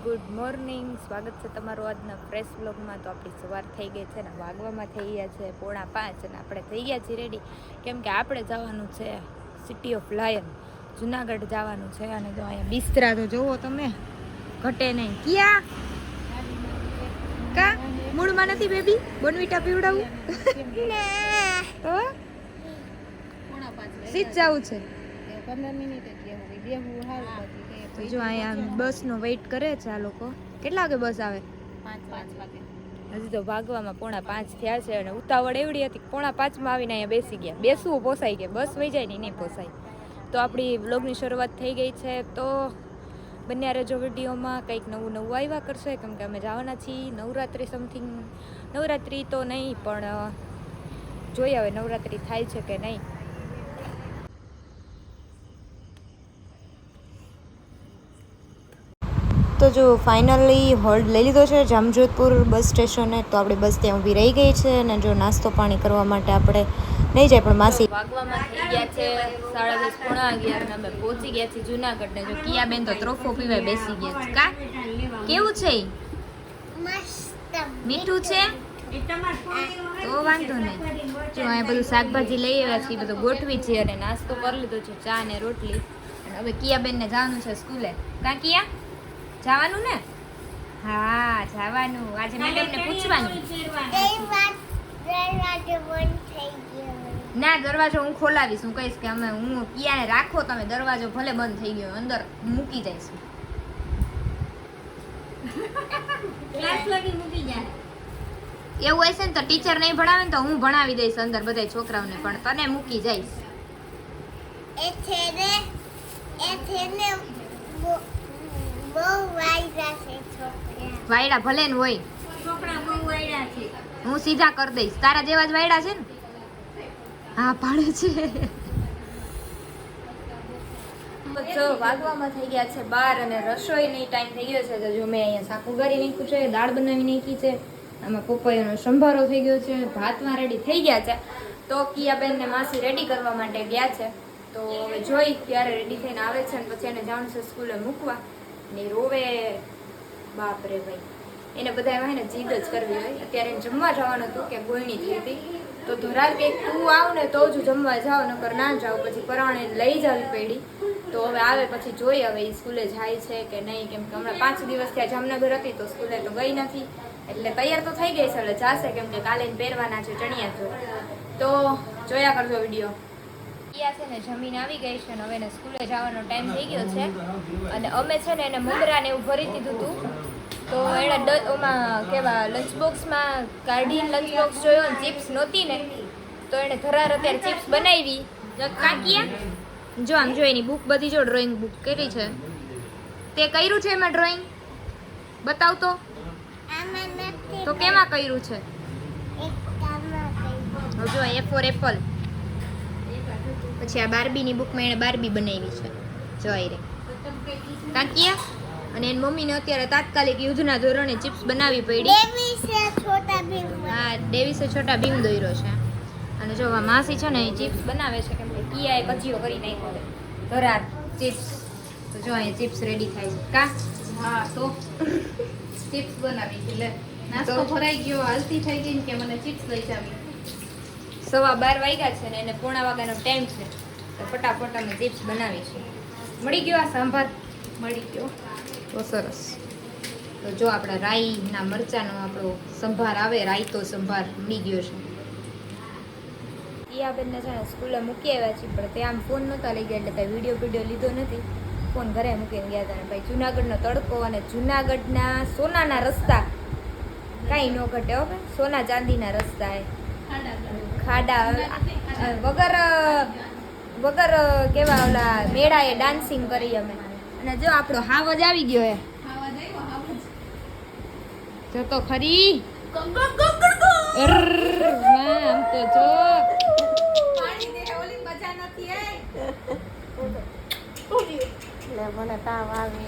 Good morning, સ્વાગત છે તમારું આજના ફ્રેશ વ્લોગમાં. તો આપણી સવાર થઈ ગઈ છે ને વાગવામાં થઈ ગયા છે 4:30 અને આપણે થઈ ગયા છીએ રેડી, કેમ કે આપણે જવાનું છે સિટી ઓફ લાયન, જુનાગઢ જવાનું છે. અને જો અહીંયા બિસ્તરા તો જુઓ તમે, ઘટે નહીં. ક્યાં કા મૂળમાં નથી બેબી? બોનવીટા પીવડાવું તો સીધ જવું છે. 15 મિનિટ જ તો જો અહીંયા બસનો વેઇટ કરે છે આ લોકો. કેટલા વાગે બસ આવે? 5 વાગે. હજી તો ભાગવામાં 4:30 થયા છે અને ઉતાવળ એવડી હતી 4:05 આવીને અહીંયા બેસી ગયા. બેસવું પોસાય કે બસ વહી જાય ને નહીં પોસાય. તો આપણી વ્લોગની શરૂઆત થઈ ગઈ છે. તો બન્યા રહેજો વિડીયોમાં, કંઈક નવું આવ્યા કરશે, કેમ કે અમે જવાના છીએ નવરાત્રિ સમથિંગ. નવરાત્રિ તો નહીં પણ જોઈએ હવે નવરાત્રિ થાય છે કે નહીં. તો જો ફાઇનલી હોલ્ડ લઈ લીધો છે જામજોધપુર બસ સ્ટેશને. તો આપણી બસ ત્યાં ઊભી રહી ગઈ છે અને જો નાસ્તો પાણી કરવા માટે આપણે નહીં જાય પણ માસી વાગવામાં થઈ ગયા છે 10:30 પોણા 11 અને અમે પહોંચી ગયા છીએ જુનાગઢ ને. જો કિયાબેન તો ત્રોફો પીવાય બેસી ગયા છે. કા કેવું છે? મસ્ત મીઠું છે તો વાંધો નહીં. જો અહીંયા બધું શાકભાજી લઈ આવ્યા છીએ, બધું ગોઠવી છે અને નાસ્તો કરી લીધો છે, ચા ને રોટલી. અને હવે કિયાબેન ને જવાનું છે સ્કૂલે. કા કિયા જવાનું ને? હા જવાનું. આજે મેડમ ને પૂછવાનું. ના દરવાજો હું ખોલાવીશ. હું કહીશ કે હું કિયાને રાખો તમે, દરવાજો ભલે બંધ થઈ ગયો અંદર મૂકી જઈશ. એવું હશે ને તો ટીચર નહીં ભણાવે ને તો હું ભણાવી દઈશ અંદર બધા છોકરાઓને, પણ તને મૂકી જઈશ. વાયડા ભલે ને હોય, હું સીધા કરી દઈશ. તારા જેવા જ વાયડા છે ને? હા પાડે છે. જો વાગવામાં થઈ ગયા છે 12 અને રસોઈની ટાઈમ થઈ ગયો છે. તો જો મેં અહીંયા શાક ઉગાડી નાખ્યું છે, દાળ બનાવી નાખી છે, આમાં પપૈયાનો સંભારો થઈ ગયો છે, ભાતમાં રેડી થઈ ગયા છે. તો કિયાબેન ને માસી રેડી કરવા માટે ગયા છે. તો હવે જોઈ ત્યારે રેડી થઈને આવે છે અને પછી એને જવાનું છે સ્કૂલે મૂકવા. ને રોવે બાપ રે ભાઈ, એને બધા એમાં ને જીદ જ કરવી હોય. અત્યારે એને જમવા જવાનું હતું કે ગોયણી થઈ હતી, તો ધરાર કે તું આવ ને તો જ જમવા જાવ, નકર ના જાવ. પછી પરાણે લઈ જવી પડી. તો હવે આવે પછી જોઈએ હવે એ સ્કૂલે જાય છે કે નહીં, કેમ કે હમણાં 5 દિવસ ત્યાં જામનગર હતી તો સ્કૂલે તો ગઈ નથી. એટલે તૈયાર તો થઈ ગઈ છે, એટલે જાશે, કેમ કે કાલે પહેરવાના છે ચણિયા ચોળી. તો જોયા કરજો વિડીયો. કિયા છે ને જમીન આવી ગઈ છે ને હવે એને સ્કૂલે જવાનો ટાઈમ થઈ ગયો છે. અને અમે છે ને એને મમરા ને એવું ભરી દીધું હતું. તો એણે ઓમાં કેવા લંચ બોક્સમાં કાઢીને લંચ બોક્સ જોયો ને ચિપ્સ નહોતી ને, તો એણે ધરાર અત્યારે ચિપ્સ બનાવી. કાકિયા જો આમ જો એની બુક બધી જો ડ્રોઈંગ બુક કરી છે. તે કર્યું છે એમાં ડ્રોઈંગ? બતાવ તો કેમાં કર્યું છે? જો એ ફોર એપલ. પછી આ બાર્બીની બુકમાં એણે બાર્બી બનાવી છે. જોઈ રે કાકિયા. અને એની મમ્મીને અત્યારે તાત્કાલિક યુદ્ધના ધોરણે ચિપ્સ બનાવી પડી. હા ડેવિસે છોટા ભીમ દોર્યો છે. અને જો આ માસી છે ને એ ચિપ્સ બનાવે છે, કેમ કે કિયાએ કચીઓ કરી નાખ્યો ધરાર ચિપ્સ. તો જો અહીંયા ચિપ્સ રેડી થાય છે. કા હા તો ચિપ્સ બનાવી છે. લે નાસ્તો ભરાઈ ગયો, હાલતી થઈ ગઈ કે મને ચિપ્સ લઈ જાવી. 12:15 વાગ્યા છે ને એને 1:45 વાગ્યાનો ટાઈમ છે. તો ફટાફટ અમે ચિપ્સ બનાવી છે. મળી ગયો આ સાંભાર? મળી ગયો તો સરસ. તો જો આપણા રાઈના મરચાંનો આપણો સંભાર આવે, રાઈતો સંભાર મળી ગયો છે. કિયાબેનને છે ને સ્કૂલે મૂકી આવ્યા છીએ, પણ ત્યાં આમ ફોન નહોતા લઈ ગયા એટલે કાંઈ વિડીયો લીધો નથી. ફોન ઘરે મૂકીને ગયા હતા. ભાઈ જુનાગઢનો તડકો અને જુનાગઢના સોનાના રસ્તા કાંઈ ન ઘટે. હો ભાઈ સોના ચાંદીના રસ્તા એ ખાડા વગર કેવા ઓલા મેળાએ ડાન્સિંગ કરી અમે. અને જો આપણો હાવજ આવી ગયો હે. જો તો ખરી આમ તો જો મને તાવ આવે.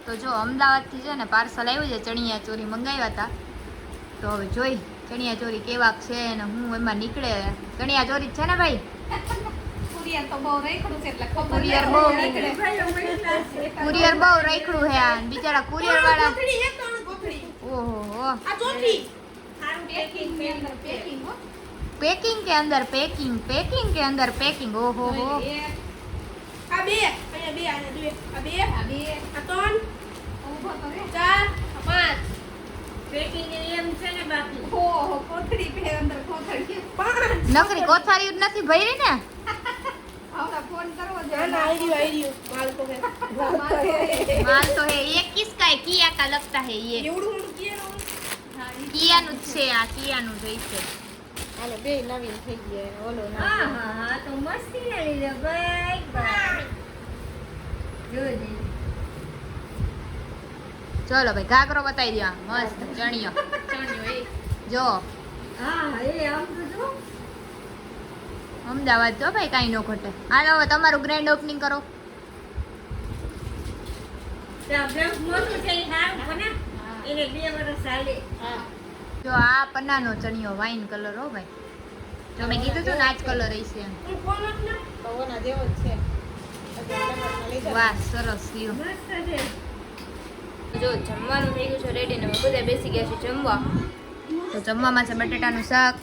તો જો અમદાવાદથી છે ને પાર્સલ આવ્યું છે, ચણિયા ચોરી મંગાવ્યા હતા. તો હવે જોઈ ચણિયા ચોરી કેવા છે ને હું એમાં નીકળે. ચણિયા ચોરી છે ને ભાઈ? કુરિયર તો બહુ રાખડું છે એટલે ખબર કુરિયર બહુ કુરિયર બહુ રાખ્યું હે આ બિચારા કુરિયર વાળા ઓહો પેકિંગ ની અંદર પેકિંગ હો પેકિંગ કે અંદર પેકિંગ પેકિંગ કે અંદર પેકિંગ ઓહો હો આ બે અહીંયા બે આ બે આ બે આ ત્રણ ઊભો તો રે 4 5 પેકિંગ એમ છે ને બાકી ઓહો કોથળી પે અંદર કોથળી 5 નકરી કોથારી જ નથી ભરી ને હવે ફોન કરવો ના જોઈએ ના આઈ રહ્યું માલ તો હે માલ તો હે ये किसका है किया का लगता है ये એવડું મોટું કે કિયા નું જ છે આ કિયા નું જ છે હાલે બે નવીન થઈ ગયા ઓલો હા હા હા તો મસ્તી ના લીધે ભાઈ ભાઈ જોજે ચલો ભાઈ ઘાઘરો બતાવી દો મસ્ત ચણિયો ચણ્યો એ જો હા એ આમ તો જો અમદાવાદ જો ભાઈ કાંઈ ન ઘટે હાલો હવે તમારું ગ્રેન્ડ ઓપનિંગ કરો ત્યાં બ્રેક મોટું છે એ સારું પણ એને 2 વર્ષ ચાલે હા જો આ પન્નાનો ચણિયો વાઇન કલર હો ભાઈ જો મેં કીધું હતું ને આ જ કલર હશે એમ હું ફોન આપ ને તો ઓના જેવો જ છે વાહ સરસ લ્યો મસ્ત છે જો જમવાનું થઈ ગયું છે રેડી ને અમે બધા બેસી ગયા છે જમવા તો જમવામાં છે બટેટાનું શાક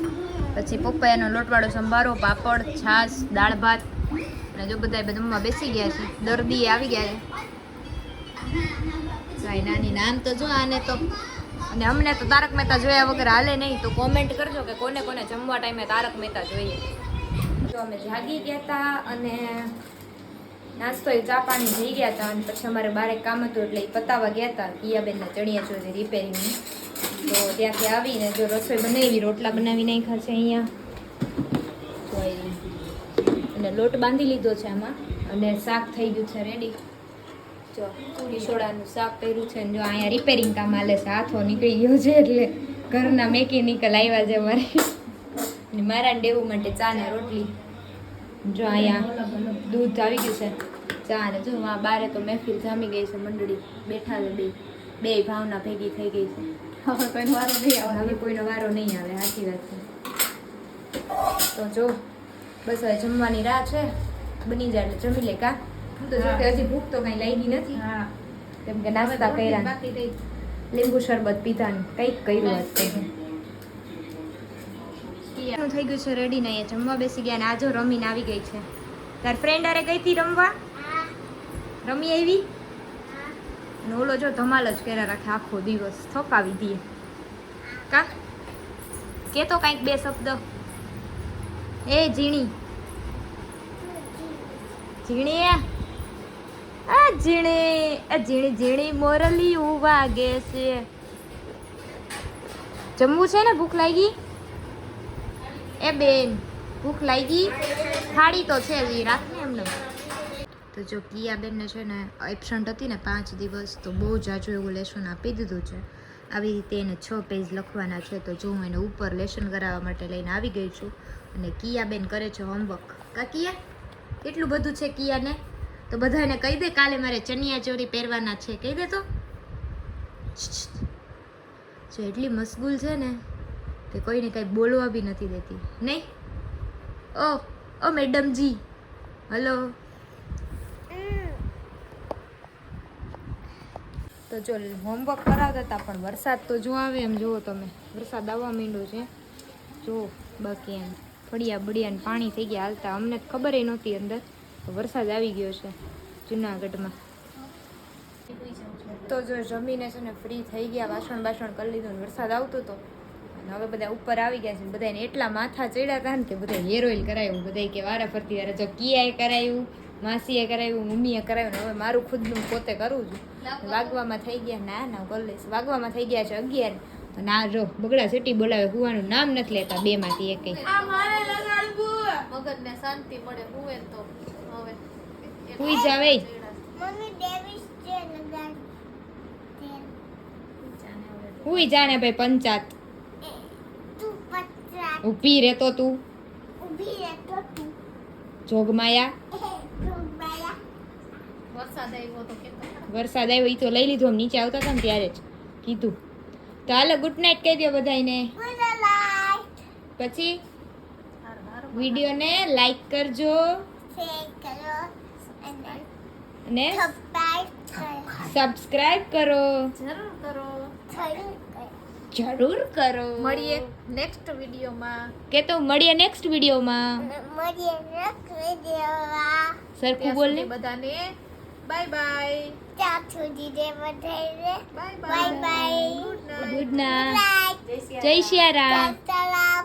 પછી પપૈયાનો લોટવાળો સંભારો પાપડ છાશ દાળ ભાત અને જો બધા જમવા બેસી ગયા છે દર્દી આવી ગયા છે સાઈ નાની નામ તો જો આને તો અને અમને તો તારક મહેતા જોયા વગર હાલે નહીં તો કોમેન્ટ કરજો કે કોને કોને જમવા ટાઈમે તારક મહેતા જોઈએ તો અમે જાગી ગયા હતા અને નાસ્તો એ ચા પાણી જઈ ગયા હતા અને પછી અમારે બારે કામ હતું એટલે એ પતાવવા ગયા હતા કિયાબેનના ચણિયા ચોળી રિપેરિંગની તો ત્યાંથી આવીને જો રસોઈ બનાવી રોટલા બનાવી નાખ્યા છે અહીંયા તો અને લોટ બાંધી લીધો છે આમાં અને શાક થઈ ગયું છે રેડી જો પૂરી સોડાનું શાક કર્યું છે અને જો અહીંયા રિપેરિંગ કામ હાલે છે હાથો નીકળી ગયો છે એટલે ઘરના મેકેનિકલ આવ્યા છે મારે અને મારા દેવું માટે ચા ને રોટલી જો અહીંયા દૂધ આવી ગયું છે ચા ને જો આ બારે તો મહેફિલ જામી ગઈ છે મંડળી બેઠા છે બે ભાવના ભેગી થઈ ગઈ છે હવે કોઈનો વારો નહીં આવે હવે કોઈનો વારો નહીં આવે સાચી વાત છે તો જો બસ હવે જમવાની રાહ છે બની જાય એટલે જમી લે કા હું તો જો કે હજી ભૂખ તો કઈ લાગી નથી હા કેમ કે નાસ્તા કર્યા બાકી રહી લીંબુ શરબત પીધાનું કંઈક કર્યું આજ તો થઈ ગયું છે રેડી ને અહીંયા જમવા બેસી ગયા ને આજો રમીને આવી ગઈ છે તાર ફ્રેન્ડ અરે ગઈ હતી રમવા રમી આવી અને ઓલો જો ધમાલ જ કર્યા રાખે આખો દિવસ થકાવી દઈએ કા કે તો કાંઈક બે શબ્દ એ ઝીણી ઝીણી આ ઝીણી ઝીણી મોરલી વાગે છે જમવું છે ને ભૂખ લાગી એ બેન ભૂખ લાગી થાળી તો છે જ રાખને એમને તો જો કિયા બેનને છે ને એબસન્ટ હતી ને 5 દિવસ તો બહુ જાજુ એવું લેસન આપી દીધું છે આવી રીતે એને 6 પેજ લખવાના છે તો જો હું એને ઉપર લેસન કરાવવા માટે લઈને આવી ગઈ છું અને કિયા બેન કરે છે હોમવર્ક કા કિયા કેટલું બધું છે કિયાને તો બધાને કહી દે કાલે મારે ચણિયા ચોળી પહેરવાના છે કહી દે તો જો એટલી મશગુલ છે ને કે કોઈને કંઈ બોલવા બી નથી દેતી નહીં ઓ મેડમજી હલો તો જો હોમવર્ક કરાવતા હતા પણ વરસાદ તો જો આવે એમ જુઓ તમે વરસાદ આવવા માંડ્યો છે જો બાકી એમ ફળિયા બળિયાને પાણી થઈ ગયા હાલતા અમને ખબર નહોતી અંદર તો વરસાદ આવી ગયો છે જુનાગઢમાં તો જો જમીને છે ને ફ્રી થઈ ગયા વાસણ બાસણ કરી લીધું ને વરસાદ આવતો હતો અને હવે બધા ઉપર આવી ગયા છે બધાને એટલા માથા ચડ્યા હતા ને કે બધા હેર ઓઇલ કરાવ્યું બધા કે વારા ફરતી વારે જો કિયાએ કરાવ્યું માસીએ કરાવ્યું મમ્મીએ કરાવ્યું ને હવે મારું ખુદનું પોતે કરું છું વાગવામાં થઈ ગયા ના કરી લઈશ વાગવામાં થઈ ગયા છે 11 તો ના જો બગડા સિટી બોલાવે હુવાનું નામ નથી લેતા બે માંથી એક આ મારે લગાડવું મગજને શાંતિ મળે હુએ તો હવે હુઈ જાવે મમ્મી ડેવિસ છે લગાડ હુઈ જાને ભાઈ પંચાત તું પત્રા ઊભી રહેતો તું ઊભી રહેતો તું જોગમાયા વરસાદ આવ્યો તો કેતો વરસાદ આવ્યો ઈ તો લઈ લીધું આમ નીચે આવતા હતા ને ત્યારે જ કીધું તો હાલો ગુડ નાઇટ કહી દો બધાને પછી વિડીયોને લાઈક કરજો અને સબસ્ક્રાઇબ કરો, જરૂર કરો. જરૂર કરો. મળીએ નેક્સ્ટ વિડીયોમાં. કે તો મળીએ નેક્સ્ટ વિડીયોમાં. સરખું બોલ ને. બધાને bye bye. Bye Bye bye. Good night. જય સિયારામ. Salam.